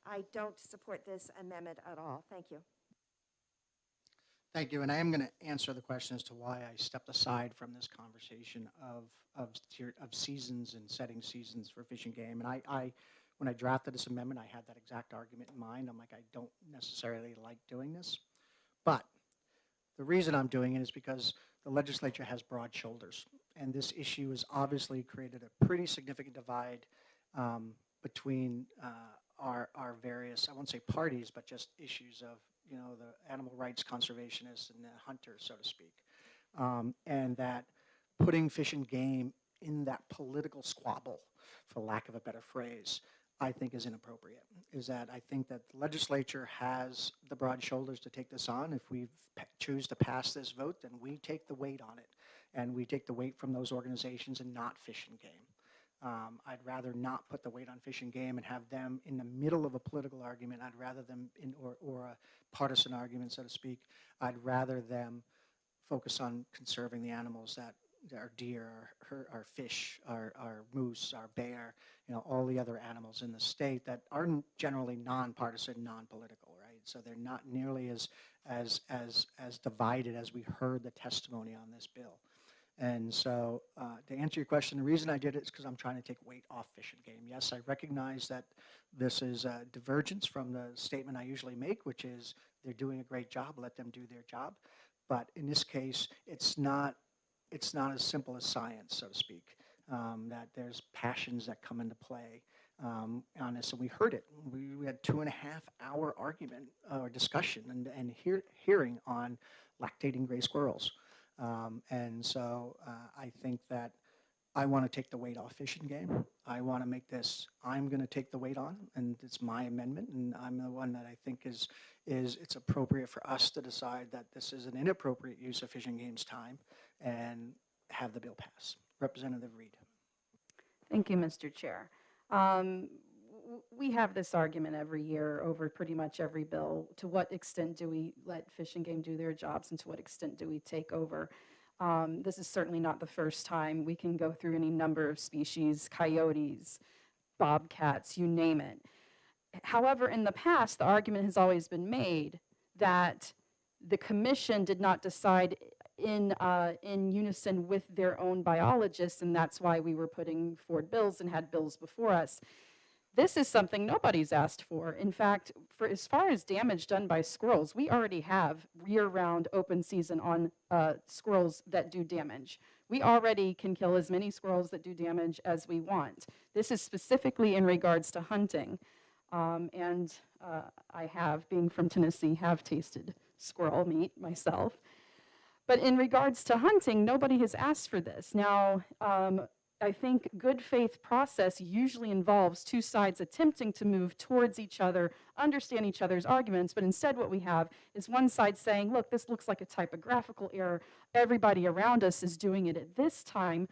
I don't support this amendment at all. Thank you. Thank you, and I am going to answer the question as to why I stepped aside from this conversation of seasons and setting seasons for Fish and Game. And when I drafted this amendment, I had that exact argument in mind. I'm like, I don't necessarily like doing this, but the reason I'm doing it is because the legislature has broad shoulders, and this issue has obviously created a pretty significant divide between our various, I won't say parties, but just issues of, the animal rights conservationists and the hunters, so to speak. And that putting Fish and Game in that political squabble, for lack of a better phrase, I think is inappropriate. Is that I think that the legislature has the broad shoulders to take this on. If we choose to pass this vote, then we take the weight on it. And we take the weight from those organizations and not Fish and Game. I'd rather not put the weight on Fish and Game and have them in the middle of a political argument. I'd rather them or a partisan argument, so to speak. I'd rather them focus on conserving the animals that our deer, our fish, our moose, our bear, all the other animals in the state that are generally nonpartisan, non-political, right? So they're not nearly as divided as we heard the testimony on this bill. And so to answer your question, the reason I did it is because I'm trying to take weight off Fish and Game. Yes, I recognize that this is a divergence from the statement I usually make, which is they're doing a great job, let them do their job. But in this case, it's not as simple as science, so to speak, that there's passions that come into play on this. And we heard it. We had 2.5-hour argument or discussion and hearing on lactating gray squirrels. And so I think that I want to take the weight off Fish and Game. I want to make this, I'm going to take the weight on, and it's my amendment, and I'm the one that I think is it's appropriate for us to decide that this is an inappropriate use of Fish and Game's time and have the bill pass. Representative Reed. Thank you, Mr. Chair. We have this argument every year over pretty much every bill. To what extent do we let Fish and Game do their jobs, and to what extent do we take over? This is certainly not the first time. We can go through any number of species, coyotes, bobcats, you name it. However, in the past, the argument has always been made that the commission did not decide in unison with their own biologists, and that's why we were putting forward bills and had bills before us. This is something nobody's asked for. In fact, for as far as damage done by squirrels, we already have year-round open season on squirrels that do damage. We already can kill as many squirrels that do damage as we want. This is specifically in regards to hunting. I have, being from Tennessee, have tasted squirrel meat myself. But in regards to hunting, nobody has asked for this. Now, I think good faith process usually involves two sides attempting to move towards each other, understand each other's arguments, but instead what we have is one side saying, look, this looks like a typographical error. Everybody around us is doing it at this time.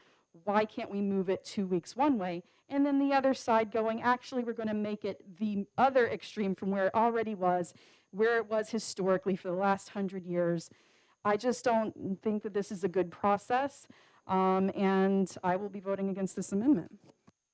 Why can't we move it 2 weeks one way? And then the other side going, actually, we're going to make it the other extreme from where it already was, where it was historically for the last 100 years. I just don't think that this is a good process. And I will be voting against this amendment.